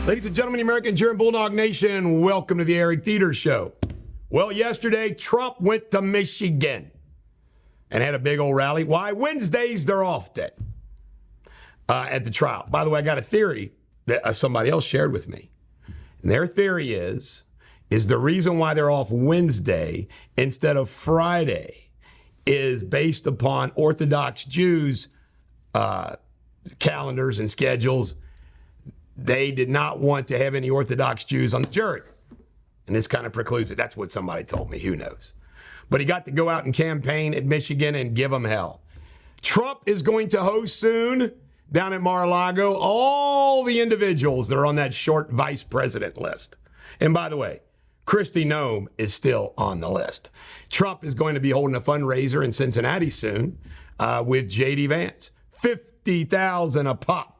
Ladies and gentlemen, American German Bulldog Nation, welcome to the Eric Deters Show. Well, yesterday, Trump went to Michigan and had a big old rally. Why? Wednesday's their off day at the trial. By the way, I got a theory that somebody else shared with me. And their theory is the reason why they're off Wednesday instead of Friday is based upon Orthodox Jews' calendars and schedules. They did not want to have any Orthodox Jews on the jury. And this kind of precludes it. That's what somebody told me. Who knows? But he got to go out and campaign at Michigan and give them hell. Trump is going to host soon down at Mar-a-Lago all the individuals that are on that short vice president list. And by the way, Kristi Noem is still on the list. Trump is going to be holding a fundraiser in Cincinnati soon with J.D. Vance. $50,000 a pop.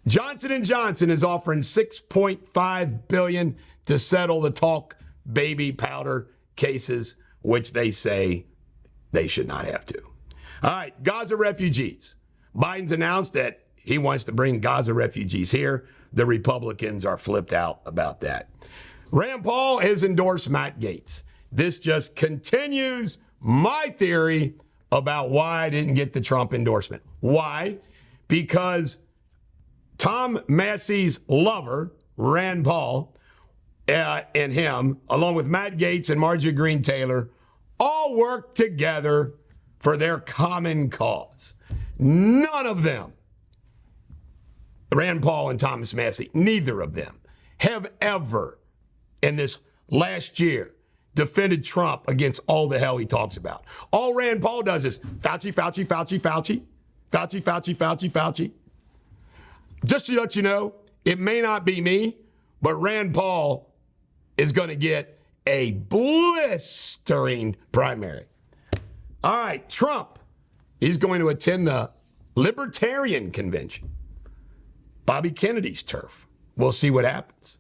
Johnson & Johnson is offering $6.5 billion to settle the talc baby powder cases, which they say they should not have to. All right, Gaza refugees. Biden's announced that he wants to bring Gaza refugees here. The Republicans are flipped out about that. Rand Paul has endorsed Matt Gaetz. This just continues my theory about why I didn't get the Trump endorsement. Why? Because Tom Massey's lover, Rand Paul, and him, along with Matt Gaetz and Marjorie Greene Taylor, all work together for their common cause. None of them, Rand Paul and Thomas Massey, neither of them have ever in this last year defended Trump against all the hell he talks about. All Rand Paul does is Fauci, Fauci, Fauci, Fauci, Fauci, Fauci, Fauci, Fauci. Just to let you know, it may not be me, but Rand Paul is going to get a blistering primary. All right, Trump is going to attend the Libertarian Convention, Bobby Kennedy's turf. We'll see what happens.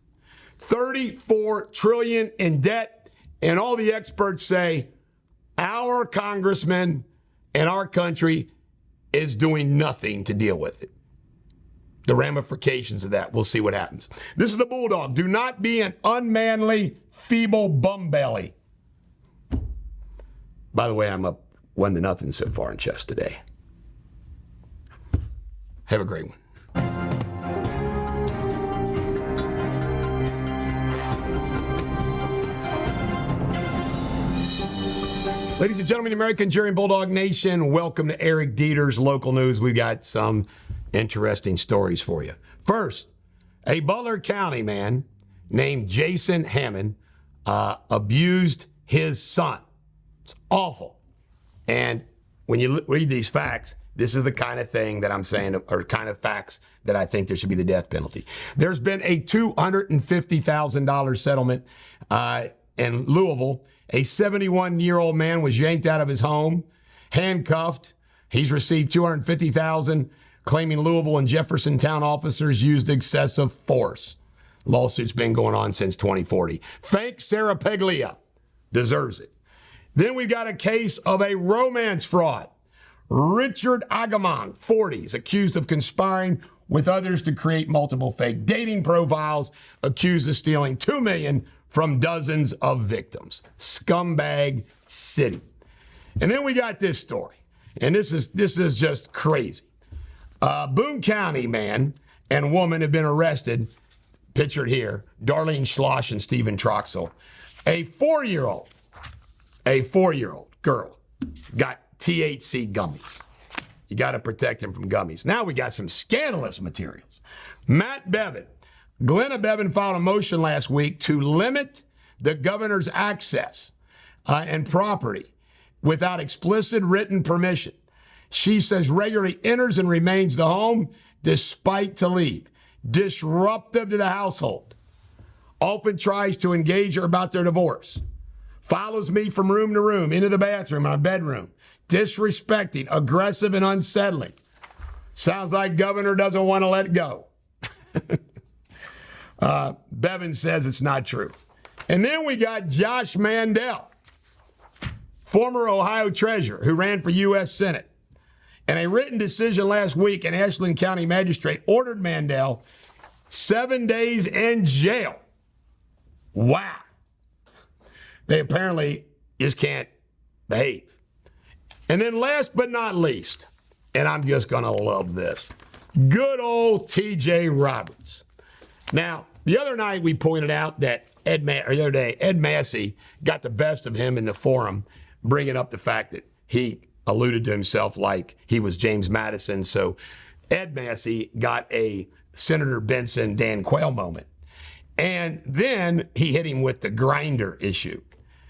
$34 trillion in debt, and all the experts say our congressman and our country is doing nothing to deal with it. The ramifications of that, we'll see what happens. This is the Bulldog. Do not be an unmanly, feeble bum belly. By the way, I'm up 1-0 so far in chess today. Have a great one. Ladies and gentlemen, American German Bulldog Nation, welcome to Eric Deters Local News. We've got some interesting stories for you. First, a Butler County man named Jason Hammond abused his son. It's awful. And when you read these facts, this is the kind of thing that I'm saying, or kind of facts that I think there should be the death penalty. There's been a $250,000 settlement in Louisville. A 71-year-old man was yanked out of his home, handcuffed. He's received $250,000, claiming Louisville and Jeffersontown officers used excessive force. Lawsuit's been going on since 2040. Thank Sarah Peglia. Deserves it. Then we got a case of a romance fraud. Richard Agamon, 40, is accused of conspiring with others to create multiple fake dating profiles, accused of stealing $2 million from dozens of victims. Scumbag city. And then we got this story. And this is just crazy. Boone County man and woman have been arrested, pictured here, Darlene Schloss and Stephen Troxel. A four-year-old girl got THC gummies. You got to protect him from gummies. Now we got some scandalous materials. Matt Bevin. Glenna Bevin filed a motion last week to limit the governor's access and property without explicit written permission. She says regularly enters and remains the home despite to leave. Disruptive to the household. Often tries to engage her about their divorce. Follows me from room to room, into the bathroom, my bedroom. Disrespecting, aggressive, and unsettling. Sounds like governor doesn't want to let go. Bevin says it's not true. And then we got Josh Mandel, former Ohio treasurer who ran for U.S. Senate. And a written decision last week, an Ashland County magistrate ordered Mandel 7 days in jail. Wow. They apparently just can't behave. And then last but not least, and I'm just going to love this, good old TJ Roberts. Now, the other night we pointed out that Ed Massey got the best of him in the forum, bringing up the fact that he alluded to himself like he was James Madison. So Ed Massey got a Senator Benson, Dan Quayle moment. And then he hit him with the grinder issue.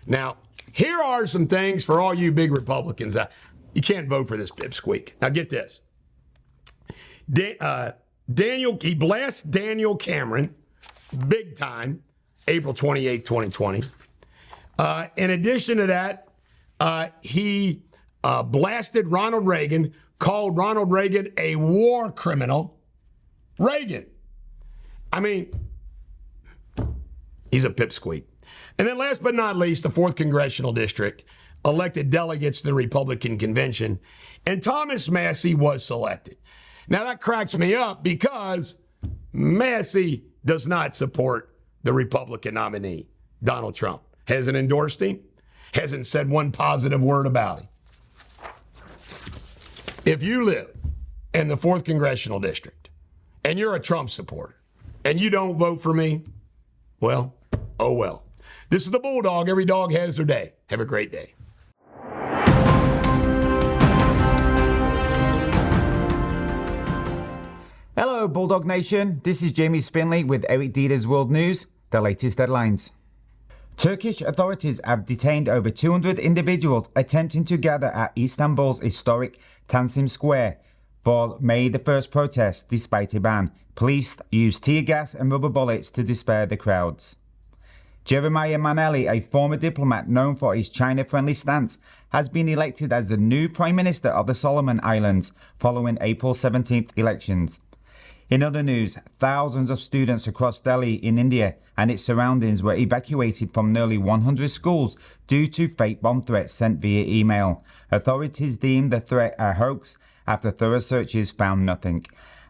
Now, here are some things for all you big Republicans. You can't vote for this pipsqueak. Now, get this. He blasts Daniel Cameron big time, April 28, 2020. In addition to that, he blasted Ronald Reagan, called Ronald Reagan a war criminal. Reagan. I mean, he's a pipsqueak. And then last but not least, the 4th Congressional District elected delegates to the Republican Convention, and Thomas Massey was selected. Now, that cracks me up because Massey does not support the Republican nominee, Donald Trump. Hasn't endorsed him, hasn't said one positive word about him. If you live in the 4th Congressional District and you're a Trump supporter and you don't vote for me, well, oh well. This is the Bulldog. Every dog has their day. Have a great day. Hello, Bulldog Nation. This is Jamie Spindley with Eric Deters World News, the latest headlines. Turkish authorities have detained over 200 individuals attempting to gather at Istanbul's historic Taksim Square for May the 1st protest despite a ban. Police used tear gas and rubber bullets to disperse the crowds. Jeremiah Manelli, a former diplomat known for his China-friendly stance, has been elected as the new Prime Minister of the Solomon Islands following April 17th elections. In other news, thousands of students across Delhi in India and its surroundings were evacuated from nearly 100 schools due to fake bomb threats sent via email. Authorities deemed the threat a hoax after thorough searches found nothing.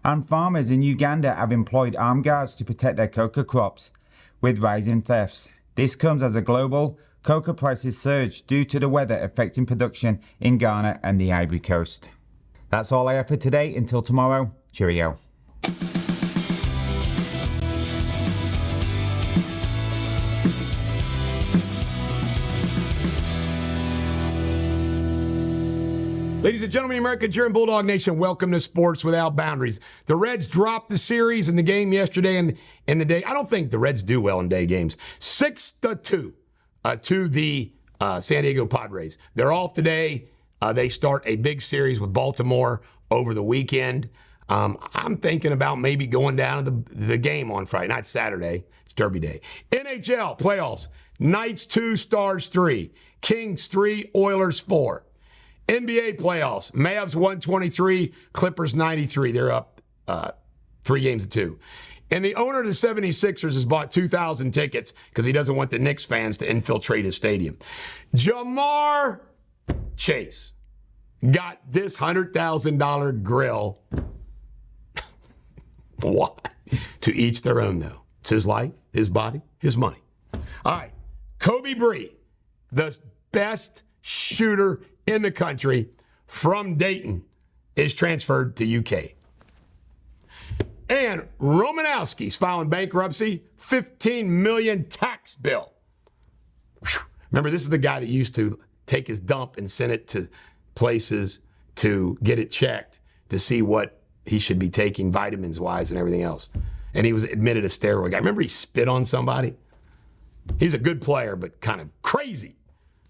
And farmers in Uganda have employed armed guards to protect their cocoa crops with rising thefts. This comes as a global cocoa prices surge due to the weather affecting production in Ghana and the Ivory Coast. That's all I have for today. Until tomorrow, cheerio. Ladies and gentlemen, American cheer and Bulldog Nation, welcome to Sports Without Boundaries. The Reds dropped the series in the game yesterday and in the day. I don't think the Reds do well in day games. 6-2 to the San Diego Padres. They're off today. They start a big series with Baltimore over the weekend. I'm thinking about maybe going down to the game on Friday, not Saturday. It's Derby Day. NHL playoffs. Knights 2, Stars 3. Kings 3, Oilers 4. NBA playoffs. Mavs 123, Clippers 93. They're up 3-2. And the owner of the 76ers has bought 2,000 tickets because he doesn't want the Knicks fans to infiltrate his stadium. Jamar Chase got this $100,000 grill. Why? To each their own, though. It's his life, his body, his money. All right. Kobe Bree, the best shooter in the country from Dayton, is transferred to UK. And Romanowski's filing bankruptcy, $15 million tax bill. Whew. Remember, this is the guy that used to take his dump and send it to places to get it checked to see what he should be taking vitamins-wise and everything else. And he was admitted a steroid guy. Remember he spit on somebody? He's a good player, but kind of crazy.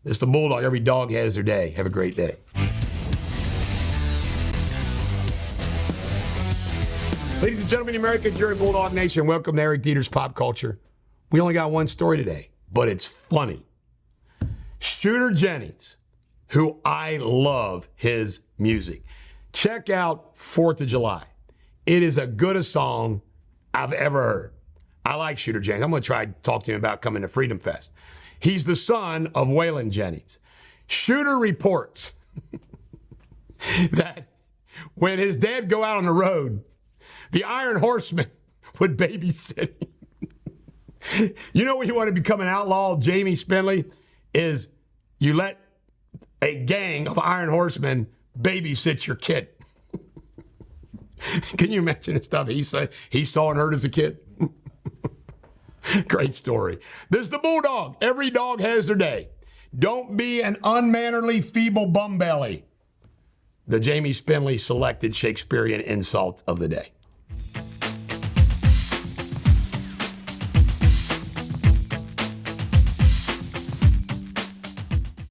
This is the Bulldog. Every dog has their day. Have a great day. Ladies and gentlemen, American Jury Bulldog Nation, welcome to Eric Deters Pop Culture. We only got one story today, but it's funny. Shooter Jennings, who I love his music. Check out 4th of July. It is as good a song I've ever heard. I like Shooter Jennings. I'm going to try to talk to him about coming to Freedom Fest. He's the son of Waylon Jennings. Shooter reports that when his dad go out on the road, the Iron Horseman with babysitting. You know when you want to become an outlaw, Jamie Spindley, is you let a gang of Iron Horsemen babysit your kid. Can you imagine the stuff he saw and heard as a kid? Great story. There's the Bulldog. Every dog has their day. Don't be an unmannerly, feeble bumbelly. The Jamie Spindley selected Shakespearean insult of the day.